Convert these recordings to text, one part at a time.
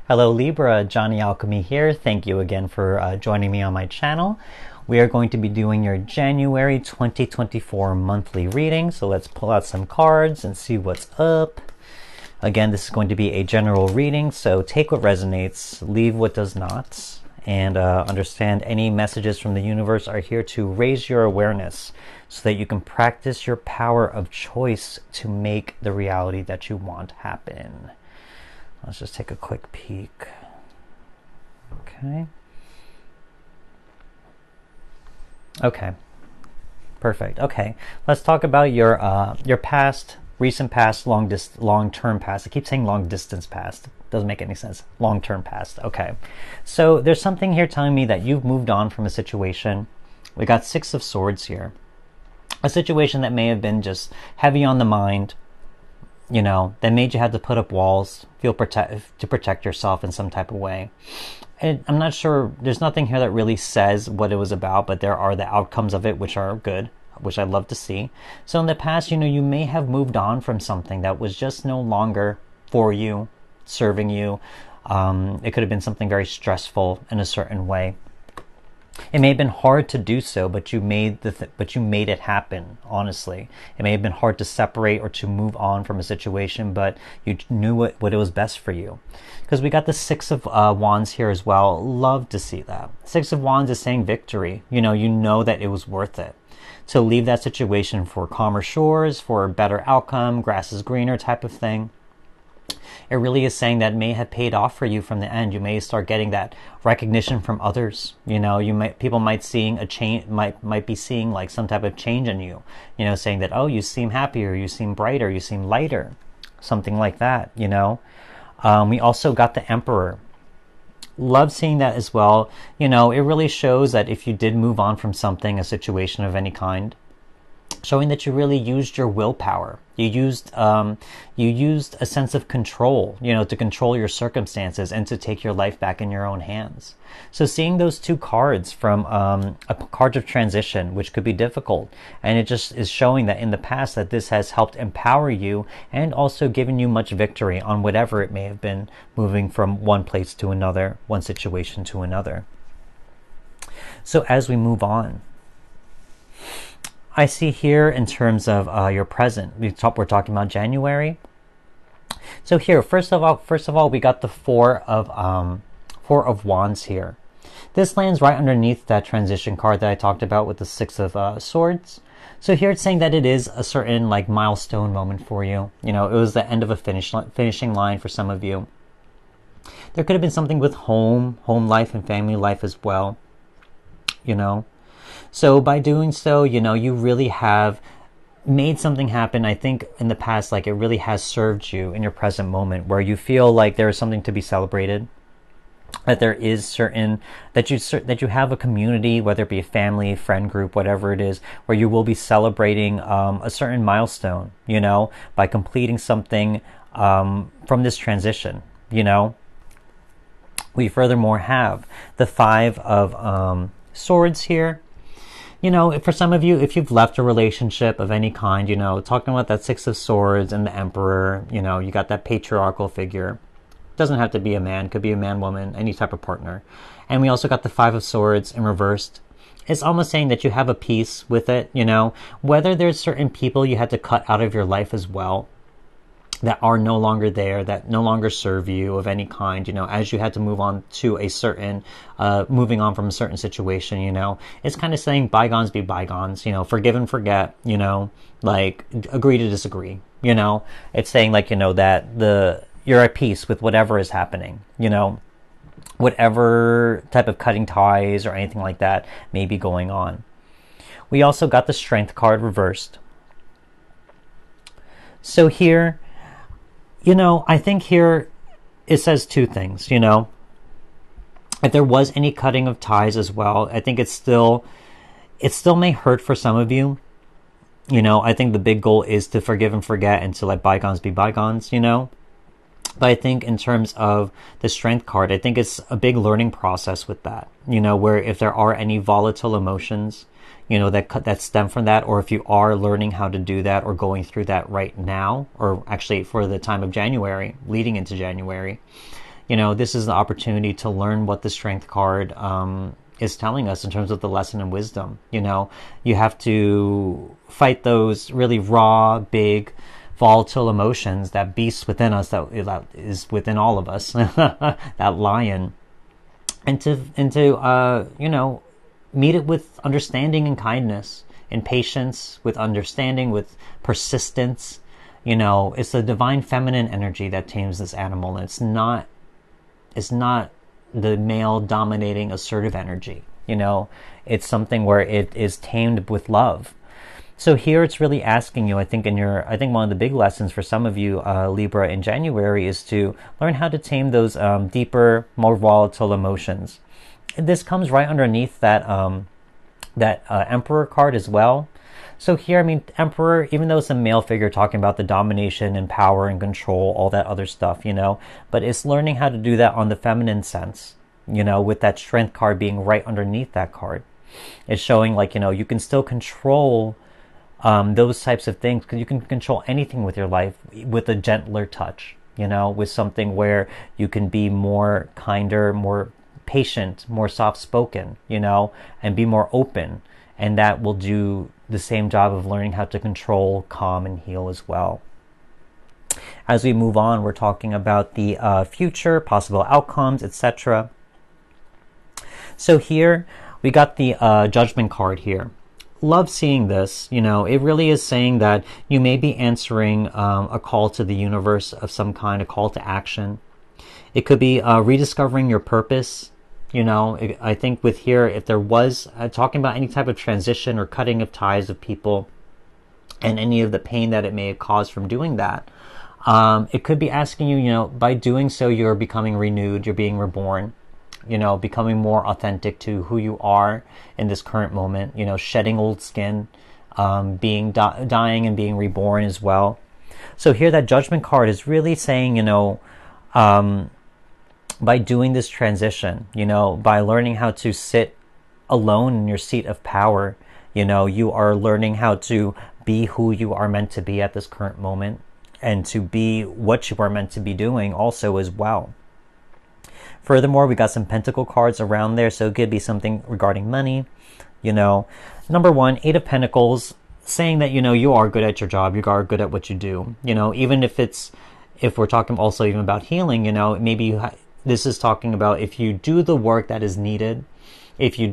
Hello Libra, Johnny Alchemy here. Thank you again for joining me on my channel. We are going to be doing your January 2024 monthly reading. So let's pull out some cards and see what's up. Again, this is going to be a general reading, so take what resonates, leave what does not, and understand any messages from the universe are here to raise your awareness so that you can practice your power of choice to make the reality that you want happen. Let's just take a quick peek. Okay. Perfect. Okay. Let's talk about your past, recent past, long-term past. I keep saying long distance past. Doesn't make any sense. Long-term past. Okay. So there's something here telling me that you've moved on from a situation. We got Six of Swords here. A situation that may have been just heavy on the mind, you know, that made you have to put up walls, to protect yourself in some type of way. And I'm not sure, there's nothing here that really says what it was about, but there are the outcomes of it, which are good, which I love to see. So in the past, you know, you may have moved on from something that was just no longer for you, serving you. It could have been something very stressful in a certain way. It may have been hard to do so, but you made it happen. Honestly, it may have been hard to separate or to move on from a situation, but you knew what it was best for you. Because we got the Six of Wands here as well. Love to see that. Six of Wands is saying victory. You know that it was worth it to leave that situation for calmer shores, for a better outcome, grass is greener type of thing. It really is saying that may have paid off for you from the end. You may start getting that recognition from others. You know, people might seeing a change, might be seeing like some type of change in you. You know, saying that, oh, you seem happier, you seem brighter, you seem lighter, something like that. You know, we also got the Emperor. Love seeing that as well. You know, it really shows that if you did move on from something, a situation of any kind, showing that you really used your willpower. You used a sense of control, you know, to control your circumstances and to take your life back in your own hands. So seeing those two cards from a card of transition, which could be difficult, and it just is showing that in the past that this has helped empower you and also given you much victory on whatever it may have been, moving from one place to another, one situation to another. So as we move on, I see here in terms of your present, we're talking about January. So here, first of all, we got the Four of Wands here. This lands right underneath that transition card that I talked about with the Six of Swords. So here it's saying that it is a certain like milestone moment for you. You know, it was the end of a finishing line for some of you. There could have been something with home life and family life as well. You know. So by doing so, you know, you really have made something happen. I think in the past, like it really has served you in your present moment where you feel like there is something to be celebrated, that there is that you have a community, whether it be a family, friend group, whatever it is, where you will be celebrating a certain milestone, you know, by completing something from this transition, you know. We furthermore have the Five of Swords here. You know, for some of you, if you've left a relationship of any kind, you know, talking about that Six of Swords and the Emperor, you know, you got that patriarchal figure. Doesn't have to be a man, could be a man, woman, any type of partner. And we also got the Five of Swords in reversed. It's almost saying that you have a peace with it, you know, whether there's certain people you had to cut out of your life as well that are no longer there, that no longer serve you of any kind, you know, as you had to move on to a certain, moving on from a certain situation, you know, it's kind of saying bygones be bygones, you know, forgive and forget, you know, like agree to disagree, you know, it's saying like, you know, that you're at peace with whatever is happening, you know, whatever type of cutting ties or anything like that may be going on. We also got the Strength card reversed. So here, you know, I think here it says two things, you know. If there was any cutting of ties as well, I think it still may hurt for some of you. You know, I think the big goal is to forgive and forget and to let bygones be bygones, you know. But I think in terms of the Strength card, I think it's a big learning process with that, you know, where if there are any volatile emotions, you know, that stem from that, or if you are learning how to do that or going through that right now, or actually for the time of January, leading into January, this is the opportunity to learn what the Strength card is telling us in terms of the lesson and wisdom. You have to fight those really raw, big, volatile emotions, that beast within us that is within all of us, that lion, and to meet it with understanding and kindness and patience, with understanding, with persistence. It's the divine feminine energy that tames this animal, and it's not the male dominating assertive energy. It's something where it is tamed with love. So here it's really asking you, I think one of the big lessons for some of you, Libra, in January, is to learn how to tame those deeper, more volatile emotions. And this comes right underneath that Emperor card as well. So here, Emperor, even though it's a male figure talking about the domination and power and control, all that other stuff, but it's learning how to do that on the feminine sense, with that Strength card being right underneath that card. It's showing you can still control those types of things, because you can control anything with your life with a gentler touch, with something where you can be more kinder, more patient, more soft-spoken, and be more open. And that will do the same job of learning how to control, calm, and heal as well. As we move on, we're talking about the future, possible outcomes, etc. So here, we got the Judgment card here. Love seeing this. It really is saying that you may be answering a call to the universe of some kind, a call to action. It could be rediscovering your purpose. I think with here, if there was talking about any type of transition or cutting of ties of people and any of the pain that it may have caused from doing that, it could be asking you, by doing so, you're becoming renewed, you're being reborn, becoming more authentic to who you are in this current moment, shedding old skin, being dying and being reborn as well. So here, that Judgment card is really saying, by doing this transition, by learning how to sit alone in your seat of power, you are learning how to be who you are meant to be at this current moment, and to be what you are meant to be doing also as well. Furthermore, we got some Pentacle cards around there, so it could be something regarding money. Number one, Eight of Pentacles, saying that, you are good at your job, you are good at what you do. Even if we're talking also even about healing, maybe this is talking about if you do the work that is needed, if you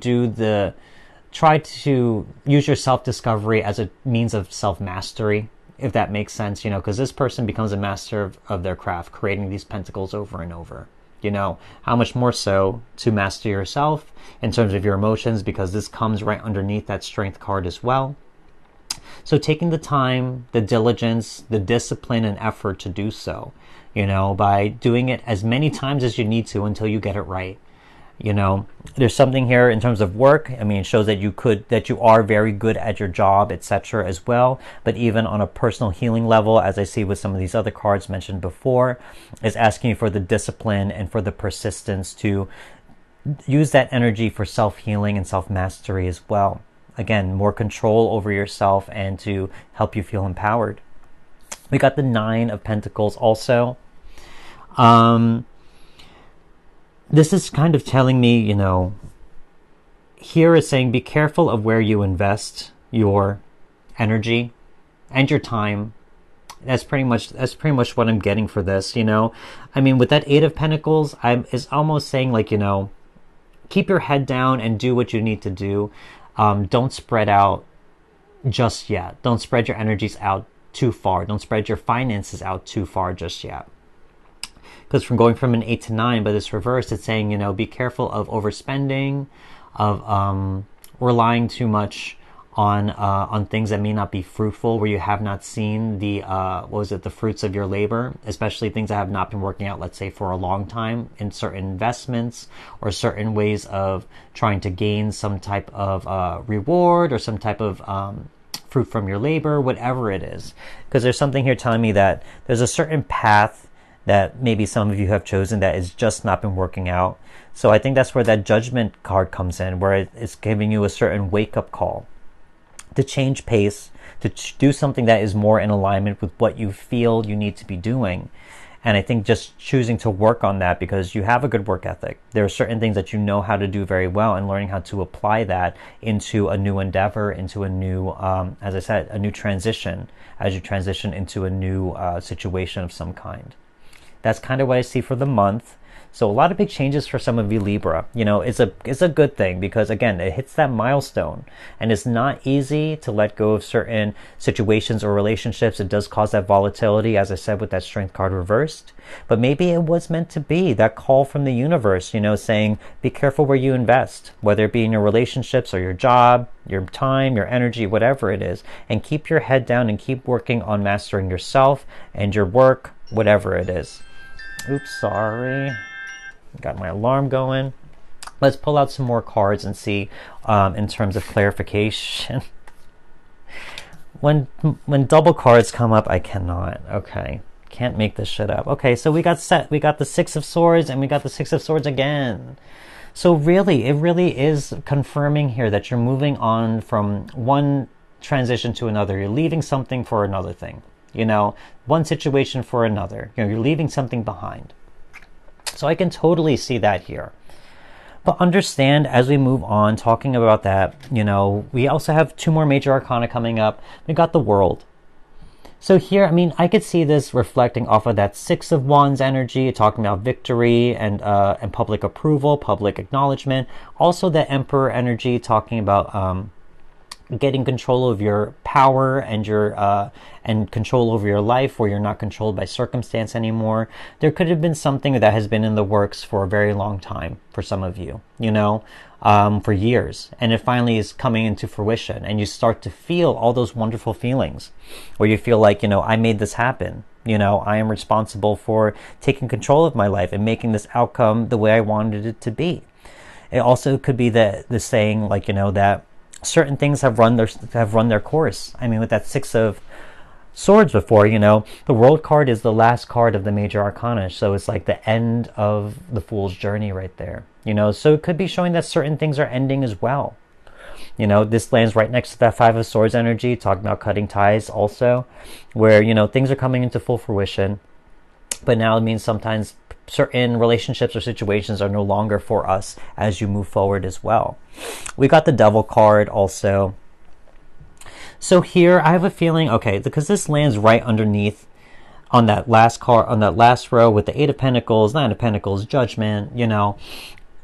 try to use your self-discovery as a means of self-mastery, if that makes sense, because this person becomes a master of their craft, creating these pentacles over and over. How much more so to master yourself in terms of your emotions, because this comes right underneath that Strength card as well. So taking the time, the diligence, the discipline and effort to do so, by doing it as many times as you need to until you get it right. There's something here in terms of work. It shows that you are very good at your job, etc. as well. But even on a personal healing level, as I see with some of these other cards mentioned before, is asking you for the discipline and for the persistence to use that energy for self-healing and self-mastery as well. Again, more control over yourself and to help you feel empowered. We got the Nine of Pentacles also. This is kind of telling me, here is saying be careful of where you invest your energy and your time. That's pretty much what I'm getting for this, with that Eight of Pentacles, it's almost saying keep your head down and do what you need to do. Don't spread out just yet. Don't spread your energies out too far. Don't spread your finances out too far just yet. Because from going from an 8 to 9, but it's reversed, it's saying, be careful of overspending, of relying too much on things that may not be fruitful, where you have not seen the fruits of your labor, especially things that have not been working out, let's say, for a long time, in certain investments or certain ways of trying to gain some type of reward or some type of fruit from your labor, whatever it is. Because there's something here telling me that there's a certain path that maybe some of you have chosen that has just not been working out. So I think that's where that Judgment card comes in, where it's giving you a certain wake-up call to change pace, to do something that is more in alignment with what you feel you need to be doing. And I think just choosing to work on that, because you have a good work ethic. There are certain things that you know how to do very well, and learning how to apply that into a new endeavor, into a new, as I said, a new transition, as you transition into a new situation of some kind. That's kind of what I see for the month. So a lot of big changes for some of you Libra. You know, it's a good thing, because again, it hits that milestone, and it's not easy to let go of certain situations or relationships. It does cause that volatility, as I said, with that Strength card reversed. But maybe it was meant to be that call from the universe, you know, saying, be careful where you invest, whether it be in your relationships or your job, your time, your energy, whatever it is, and keep your head down and keep working on mastering yourself and your work, whatever it is. Oops, sorry. Got my alarm going. Let's pull out some more cards and see in terms of clarification. when double cards come up, I cannot. Okay, can't make this shit up. Okay, so we got the Six of Swords, and we got the Six of Swords again. So really, it really is confirming here that you're moving on from one transition to another. You're leaving something for another thing. You know, one situation for another. You know, you're leaving something behind. So I can totally see that here. But understand, as we move on, talking about that, you know, we also have two more major arcana coming up. We got the World. So here, I mean, I could see this reflecting off of that Six of Wands energy, talking about victory and public approval, public acknowledgement. Also the Emperor energy, talking about getting control of your power and your and control over your life, where you're not controlled by circumstance anymore. There could have been something that has been in the works for a very long time for some of you, you know, for years, and it finally is coming into fruition, and you start to feel all those wonderful feelings where you feel like, you know, I made this happen. You know, I am responsible for taking control of my life and making this outcome the way I wanted it to be. It also could be the saying, like, you know, that certain things have run their course. I mean, with that Six of Swords before, you know, the World card is the last card of the major arcana, so it's like the end of the Fool's journey right there, you know. So it could be showing that certain things are ending as well. You know, this lands right next to that Five of Swords energy, talking about cutting ties also, where, you know, things are coming into full fruition, but now it means sometimes certain relationships or situations are no longer for us as you move forward as well. We got the Devil card also. So here I have a feeling, okay, because this lands right underneath on that last card, on that last row with the Eight of Pentacles, Nine of Pentacles, Judgment, you know,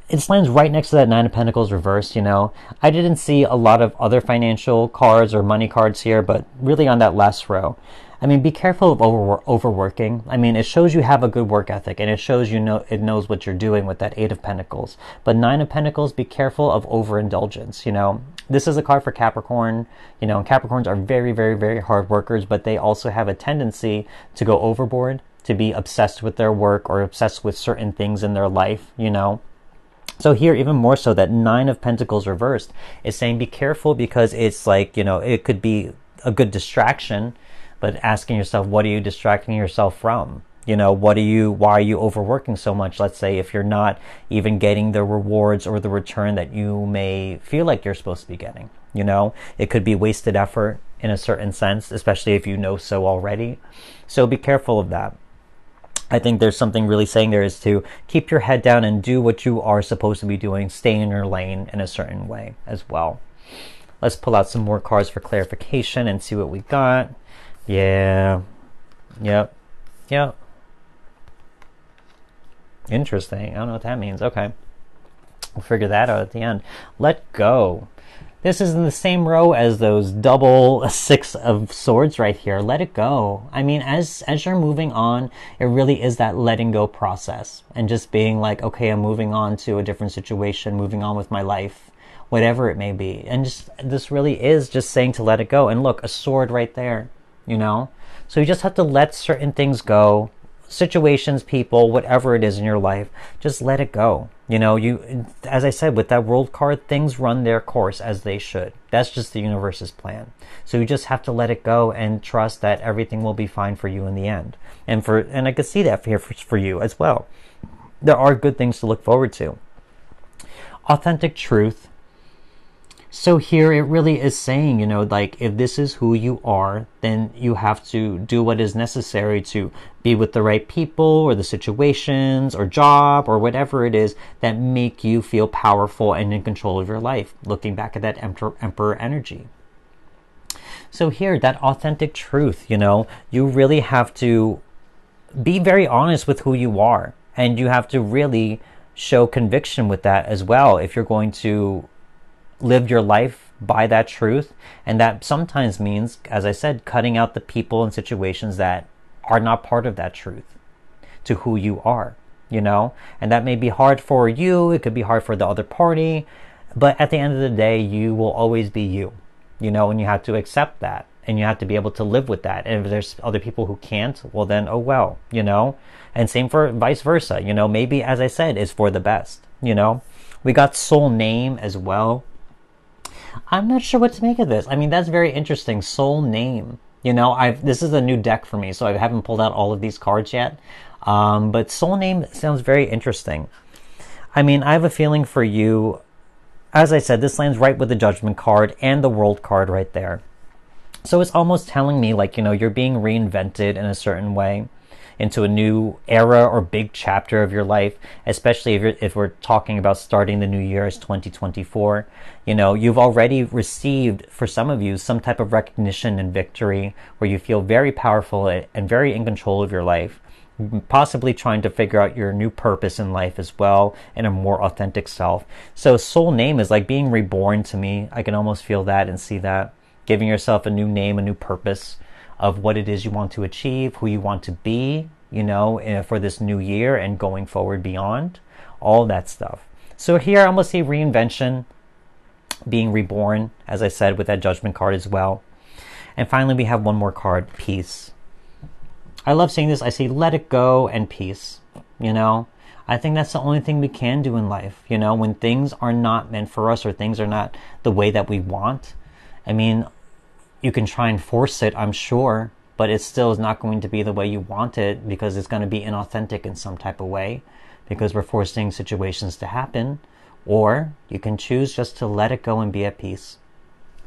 it lands right next to that Nine of Pentacles reversed, you know. I didn't see a lot of other financial cards or money cards here, but really on that last row. I mean, be careful of overworking. I mean, it shows you have a good work ethic, and it shows you know it knows what you're doing with that Eight of Pentacles. But Nine of Pentacles, be careful of overindulgence, you know. This is a card for Capricorn, you know, and Capricorns are very, very, very hard workers, but they also have a tendency to go overboard, to be obsessed with their work or obsessed with certain things in their life, you know. So here, even more so, that Nine of Pentacles reversed is saying be careful, because it's like, you know, it could be a good distraction, but asking yourself, what are you distracting yourself from? You know, why are you overworking so much? Let's say if you're not even getting the rewards or the return that you may feel like you're supposed to be getting, you know, it could be wasted effort in a certain sense, especially if you know so already. So be careful of that. I think there's something really saying there is to keep your head down and do what you are supposed to be doing. Stay in your lane in a certain way as well. Let's pull out some more cards for clarification and see what we got. Yeah. Yep. Interesting. I don't know what that means. Okay. We'll figure that out at the end. Let go. This is in the same row as those double Six of Swords right here. Let it go. I mean, as you're moving on, it really is that letting go process. And just being like, okay, I'm moving on to a different situation, moving on with my life, whatever it may be. And just this really is just saying to let it go. And look, a sword right there, you know? So you just have to let certain things go. Situations, people, whatever it is in your life, just let it go. You know, you, as I said, with that World card, things run their course as they should. That's just the universe's plan. So you just have to let it go and trust that everything will be fine for you in the end. And I could see that here for you as well. There are good things to look forward to. Authentic truth. So here it really is saying, like if this is who you are, then you have to do what is necessary to be with the right people or the situations or job or whatever it is that make you feel powerful and in control of your life. Looking back at that emperor energy. So here, that authentic truth, you really have to be very honest with who you are. And you have to really show conviction with that as well if you're going to live your life by that truth. And that sometimes means, as I said, cutting out the people and situations that are not part of that truth to who you are, and that may be hard for you. It could be hard for the other party, but at the end of the day, you will always be you, and you have to accept that, and you have to be able to live with that. And if there's other people who can't, well then, oh well, and same for vice versa, maybe, as I said, is for the best. We got soul name as well. I'm not sure what to make of this. I mean, that's very interesting. Soul name. This is a new deck for me, so I haven't pulled out all of these cards yet. But soul name sounds very interesting. I mean, I have a feeling for you. As I said, this lands right with the Judgment card and the World card right there. So it's almost telling me like, you're being reinvented in a certain way into a new era or big chapter of your life, especially if we're talking about starting the new year as 2024. You've already received, for some of you, some type of recognition and victory where you feel very powerful and very in control of your life, possibly trying to figure out your new purpose in life as well and a more authentic self. So soul name is like being reborn to me. I can almost feel that and see that. Giving yourself a new name, a new purpose of what it is you want to achieve, who you want to be, for this new year and going forward beyond, all that stuff. So here I'm going to see reinvention, being reborn, as I said, with that Judgment card as well. And finally, we have one more card, peace. I love seeing this. I see let it go and peace, I think that's the only thing we can do in life, when things are not meant for us or things are not the way that we want. I mean, you can try and force it, I'm sure, but it still is not going to be the way you want it because it's going to be inauthentic in some type of way because we're forcing situations to happen. Or you can choose just to let it go and be at peace.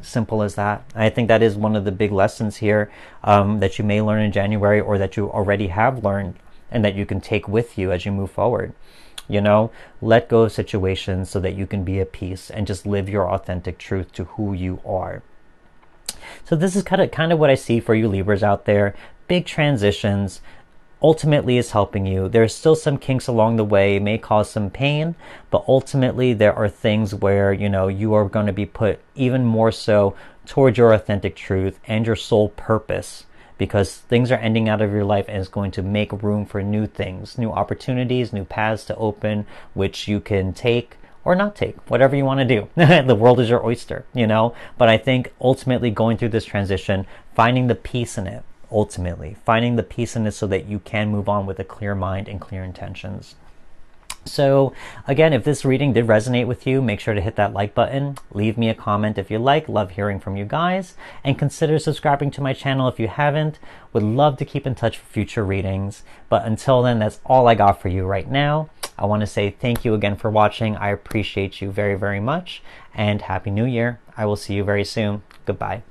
Simple as that. I think that is one of the big lessons here that you may learn in January or that you already have learned and that you can take with you as you move forward. Let go of situations so that you can be at peace and just live your authentic truth to who you are. So this is kind of what I see for you Libras out there. Big transitions. Ultimately is helping you. There's still some kinks along the way. It may cause some pain, but ultimately there are things where, you are going to be put even more so towards your authentic truth and your soul purpose, because things are ending out of your life and it's going to make room for new things, new opportunities, new paths to open, which you can take or not take, whatever you want to do. The world is your oyster, But I think ultimately going through this transition, finding the peace in it, ultimately, finding the peace in it so that you can move on with a clear mind and clear intentions. So again, if this reading did resonate with you, make sure to hit that like button. Leave me a comment if you like. Love hearing from you guys. And consider subscribing to my channel if you haven't. Would love to keep in touch for future readings. But until then, that's all I got for you right now. I want to say thank you again for watching. I appreciate you very, very much. And Happy New Year. I will see you very soon. Goodbye.